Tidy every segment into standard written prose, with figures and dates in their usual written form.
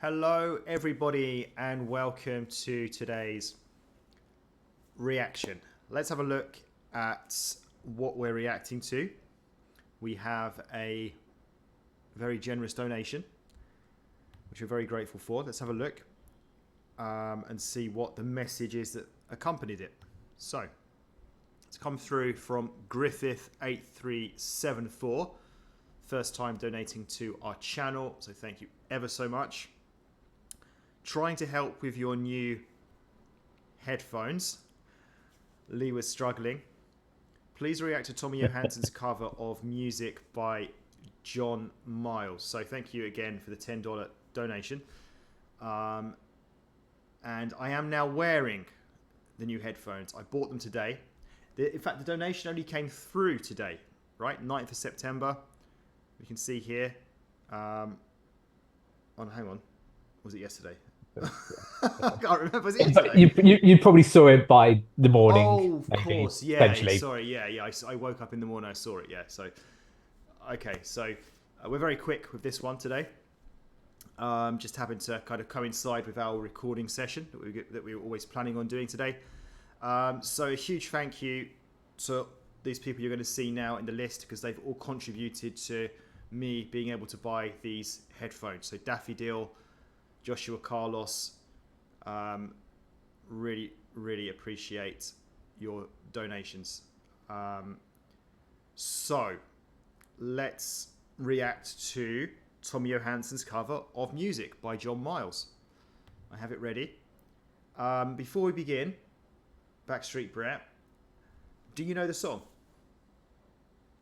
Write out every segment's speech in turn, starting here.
Hello, everybody, and welcome to today's reaction. Let's have a look at what we're reacting to. We have a very generous donation, which we're very grateful for. Let's have a look and see what the message is that accompanied it. So, it's come through from Griffith8374. First time donating to our channel, so thank you ever so much. Trying to help with your new headphones. Lee was struggling. Please react to Tommy Johansson's cover of Music by John Miles. So thank you again for the $10 donation. And I am now wearing the new headphones. I bought them today. In fact, the donation only came through today, right? 9th of September. We can see here. Hang on. Was it yesterday? I can't remember. Was it yesterday? You probably saw it by the morning. Oh, of maybe, course. Yeah. potentially. Sorry. Yeah. I woke up in the morning. I saw it. Yeah. So, okay. So, we're very quick with this one today. Just happened to kind of coincide with our recording session that we were always planning on doing today. So, a huge thank you to these people you're going to see now in the list because they've all contributed to me being able to buy these headphones. So, Daffy Deal, Joshua Carlos, really appreciate your donations. So let's react to Tommy Johansson's cover of Music by John Miles. I have it ready. Before we begin, Backstreet Brett, do you know the song?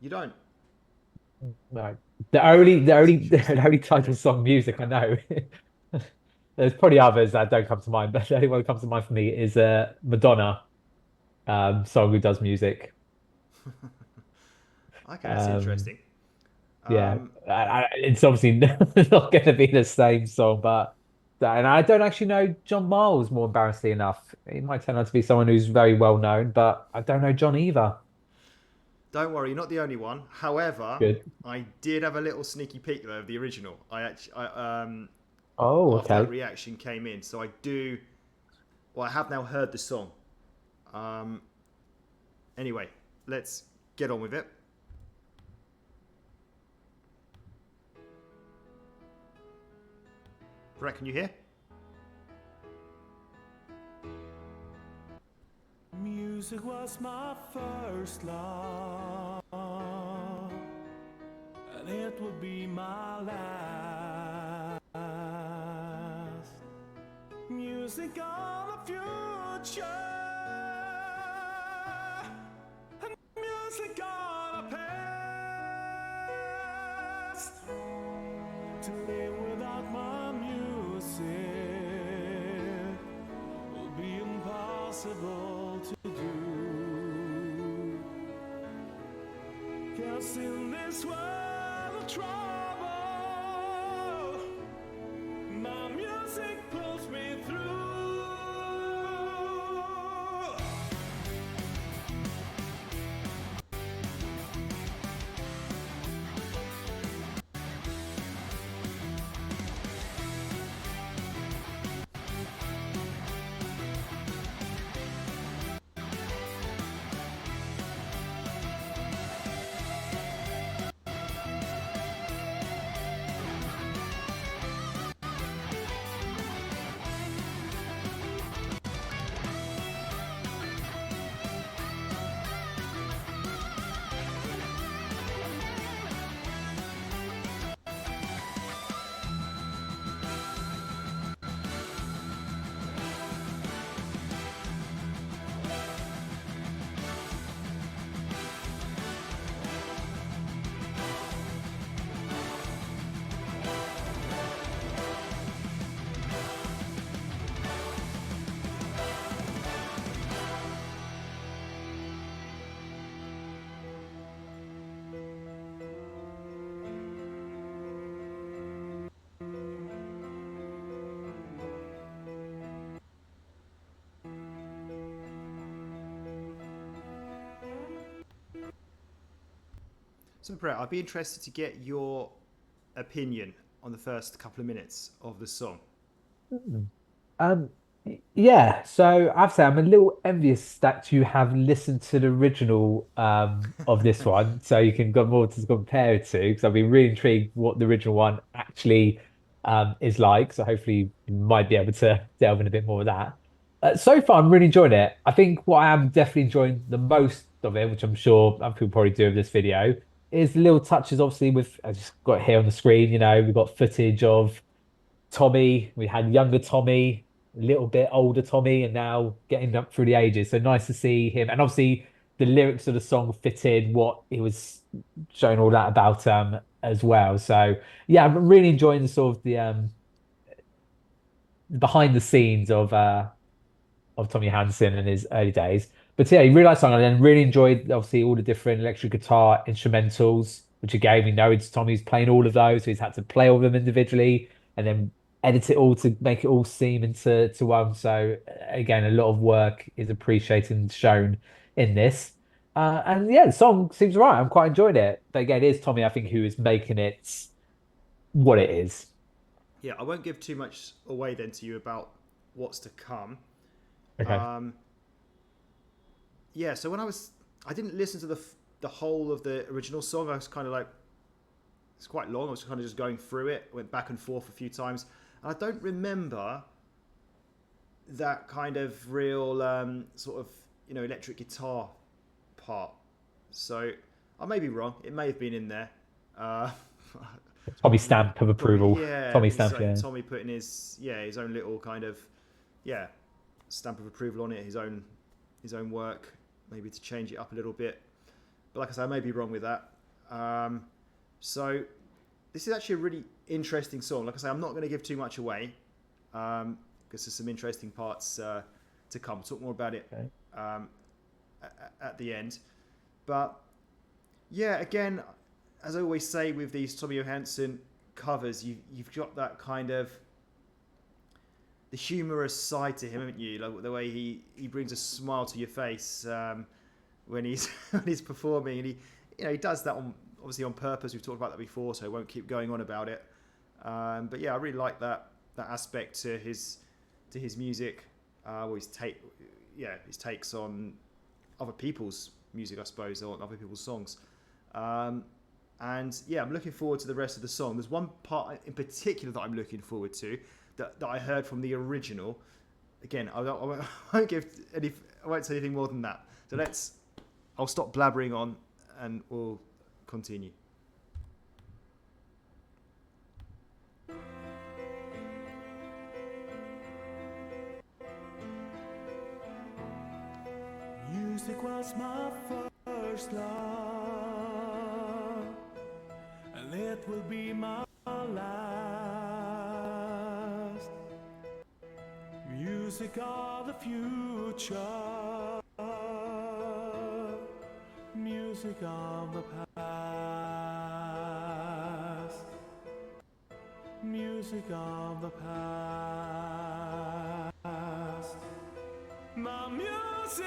You don't? No. The only title song music I know. There's probably others that don't come to mind, but the only one that comes to mind for me is Madonna song who does music. Okay, that's Um, interesting. yeah, Um, it's obviously not going to be the same song, but and I don't actually know John Miles. More embarrassingly enough, he might turn out to be someone who's very well known, but I don't know John either. Don't worry, you're not the only one. However, Good. I did have a little sneaky peek though of the original. Oh, After that okay. reaction came in, so I do. Well, I have now heard the song. Um, anyway, let's get on with it. Brett, can you hear? Music was my first love, and it would be my last. Music on the future, and music on the past. To live without my music will be impossible to do. 'Cause in this world of trouble, my music pulls me through. So, Brett, I'd be interested to get your opinion on the first couple of minutes of the song? Um, yeah, so I have to say I'm a little envious that you have listened to the original of this one, so you can got more to compare it to. Because I've been really intrigued what the original one actually is like. So hopefully you might be able to delve in a bit more of that. So far, I'm really enjoying it. I think what I am definitely enjoying the most of it, which I'm sure other people probably do of this video, is the little touches. Obviously, with I just got it here on the screen. We've got footage of Tommy. We had younger Tommy, a little bit older Tommy, and now getting up through the ages. So nice to see him. And obviously the lyrics of the song fitted what he was showing all that about as well. So yeah, I'm really enjoying the sort of the behind the scenes of Tommy Hansen in his early days. But yeah, he really liked song and then really enjoyed obviously all the different electric guitar instrumentals, which again we know it's Tommy's playing all of those, so he's had to play all of them individually and then edit it all to make it all seem into one. So again, a lot of work is appreciated and shown in this. And yeah, the song seems right. I'm quite enjoying it. But again, it is Tommy, I think, who is making it what it is. Yeah, I won't give too much away then to you about what's to come. Okay. Yeah, so I didn't listen to the whole of the original song. I was kind of like, it's quite long. I was kind of just going through it, went back and forth a few times, and I don't remember that kind of real sort of electric guitar part. So I may be wrong. It may have been in there. Tommy stamp of approval. Probably, yeah. Tommy stamp, yeah. Tommy putting his own little kind of stamp of approval on it. His own work, maybe to change it up a little bit. But like I say, I may be wrong with that. So this is actually a really interesting song. Like I say, I'm not going to give too much away because there's some interesting parts to come. We'll talk more about it at the end. But yeah, again, as I always say with these Tommy Johansson covers, you've got that kind of the humorous side to him, haven't you? Like the way he brings a smile to your face when he's when he's performing, and he does that obviously on purpose. We've talked about that before, so I won't keep going on about it. But yeah, I really like that aspect to his music. Or his takes on other people's music, I suppose, or on other people's songs. And yeah, I'm looking forward to the rest of the song. There's one part in particular that I'm looking forward to that I heard from the original. Again, I won't say anything more than that. So I'll stop blabbering on and we'll continue. Music was my first love, and it will be my last. Music of the future, music of the past, music of the past. My music.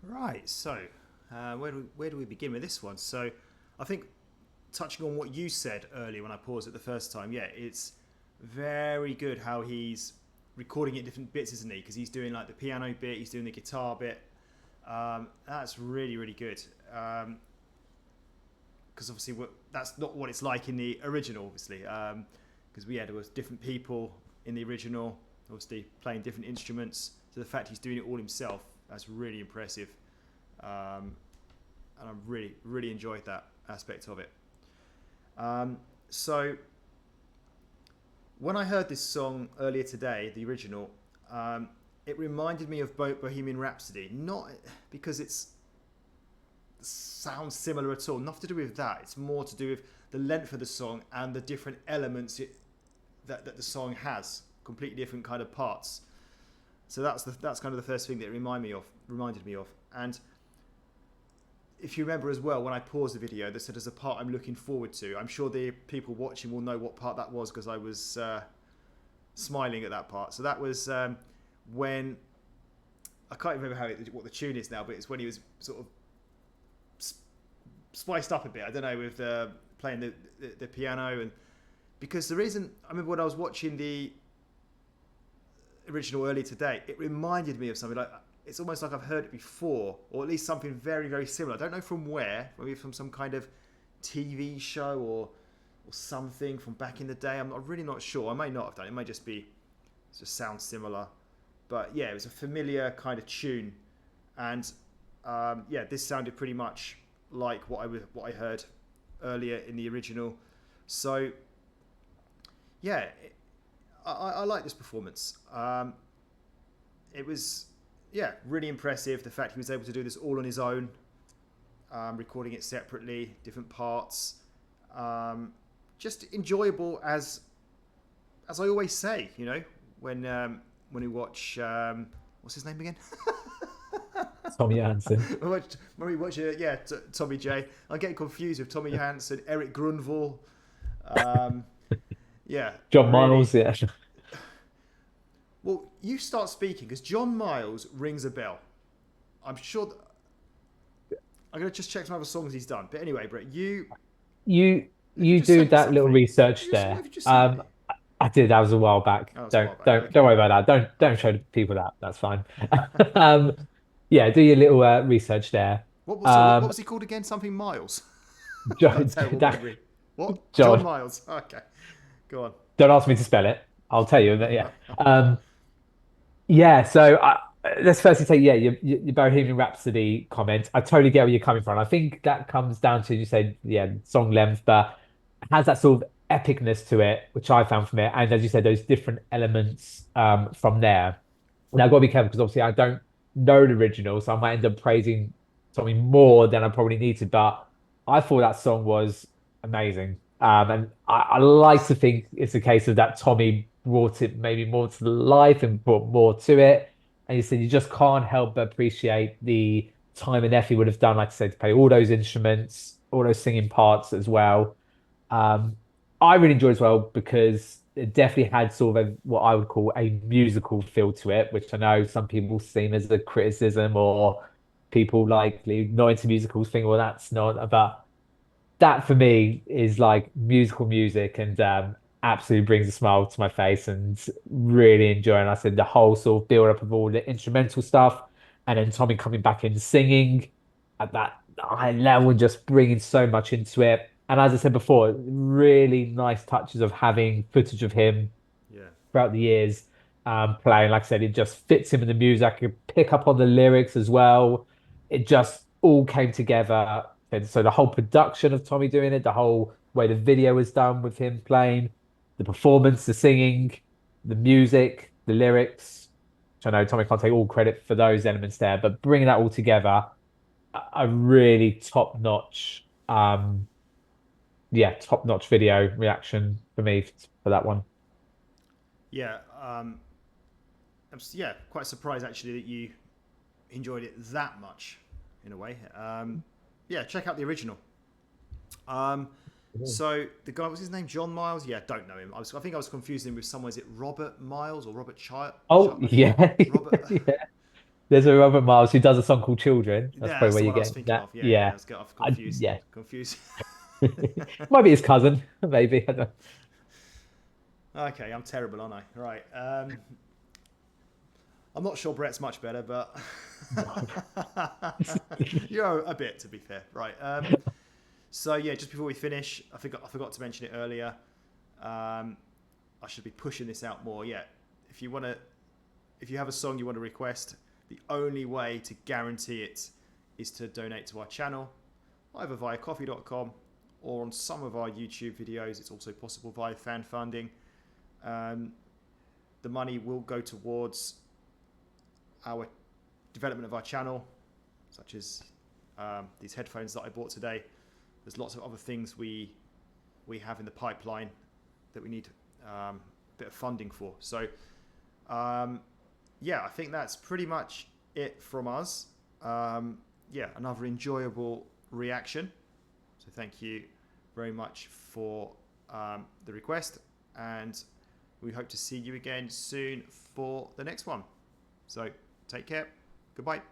Right, so where do we begin with this one? So, I think touching on what you said earlier when I paused it the first time, yeah, it's very good how he's recording it different bits, isn't he? Because he's doing like the piano bit, he's doing the guitar bit. That's really, really good. Because obviously that's not what it's like in the original, obviously. Because there was different people in the original, obviously playing different instruments. So the fact he's doing it all himself, that's really impressive. And I really, really enjoyed that aspect of it. So when I heard this song earlier today, the original, it reminded me of Bohemian Rhapsody. Not because it sounds similar at all. Nothing to do with that. It's more to do with the length of the song and the different elements that the song has. Completely different kind of parts. So that's kind of the first thing that it reminded me of. And if you remember as well, when I paused the video, they said there's a part I'm looking forward to. I'm sure the people watching will know what part that was because I was smiling at that part. So that was when I can't remember what the tune is now, but it's when he was sort of spiced up a bit. I don't know, with playing the piano, and because the reason I remember when I was watching the original earlier today, it reminded me of something like. It's almost like I've heard it before, or at least something very, very similar. I don't know from where, maybe from some kind of TV show or something from back in the day. I'm really not sure. I may not have done it. It may just sound similar. But yeah, it was a familiar kind of tune. And this sounded pretty much like what I heard earlier in the original. So yeah, I like this performance. It was... Yeah, really impressive. The fact he was able to do this all on his own, recording it separately, different parts. Just enjoyable as I always say, when we watch what's his name again? Tommy Johansson. when we watch Tommy J. I'm getting confused with Tommy Johansson, Eric Grunwald. John Miles, yeah. Well, you start speaking because John Miles rings a bell. I'm sure. I'm going to just check some other songs he's done. But anyway, Brett, you do that little research there. I did. That was a while back. Don't worry about that. Don't show people that. That's fine. Do your little research there. What was he called again? Something Miles. What? John Miles. Okay, go on. Don't ask me to spell it. I'll tell you. So let's firstly say, your Bohemian Rhapsody comment. I totally get where you're coming from. I think that comes down to, you said, song length, but it has that sort of epicness to it, which I found from it. And as you said, those different elements from there. Now, I've got to be careful because obviously I don't know the original, so I might end up praising something more than I probably need to. But I thought that song was amazing. And I like to think it's a case of that Tommy brought it maybe more to life and brought more to it. And you said you just can't help but appreciate the time and effort he would have done, like I said, to play all those instruments, all those singing parts as well. I really enjoyed it as well because it definitely had sort of what I would call a musical feel to it, which I know some people seen as a criticism, or people like not into musicals think, well, that's not. But that for me is like musical music, and absolutely brings a smile to my face, and really enjoying. I said the whole sort of build up of all the instrumental stuff, and then Tommy coming back in singing at that high level, just bringing so much into it. And as I said before, really nice touches of having footage of him throughout the years playing. Like I said, it just fits him in the music. I could pick up on the lyrics as well. It just all came together. And so the whole production of Tommy doing it, the whole way the video was done with him playing, the performance, the singing, the music, the lyrics, which I know Tommy can't take all credit for those elements there, but bringing that all together, a really top-notch, top-notch video reaction for me for that one. Yeah, I'm quite surprised actually that you enjoyed it that much, in a way. Check out the original. So the guy, what's his name? John Miles? Yeah, don't know him. I think I was confusing him with someone. Is it Robert Miles or Robert Child? Oh, yeah. Robert... There's a Robert Miles who does a song called Children. That's Yeah, probably that's where the you one I was get thinking that. of. Yeah, yeah. Yeah. Let's get off confused. Yeah. Confused. Might be his cousin, maybe. I don't Okay, I'm terrible, aren't I? Right. I'm not sure Brett's much better, but you're a bit, to be fair. Right. So yeah, just before we finish, I forgot to mention it earlier. I should be pushing this out more. Yeah, if you have a song you want to request, the only way to guarantee it is to donate to our channel, either via coffee.com or on some of our YouTube videos. It's also possible via fan funding. The money will go towards our development of our channel, such as these headphones that I bought today. There's lots of other things we have in the pipeline that we need a bit of funding for. So yeah, I think that's pretty much it from us. Yeah, another enjoyable reaction. So thank you very much for the request, and we hope to see you again soon for the next one. So take care. Goodbye.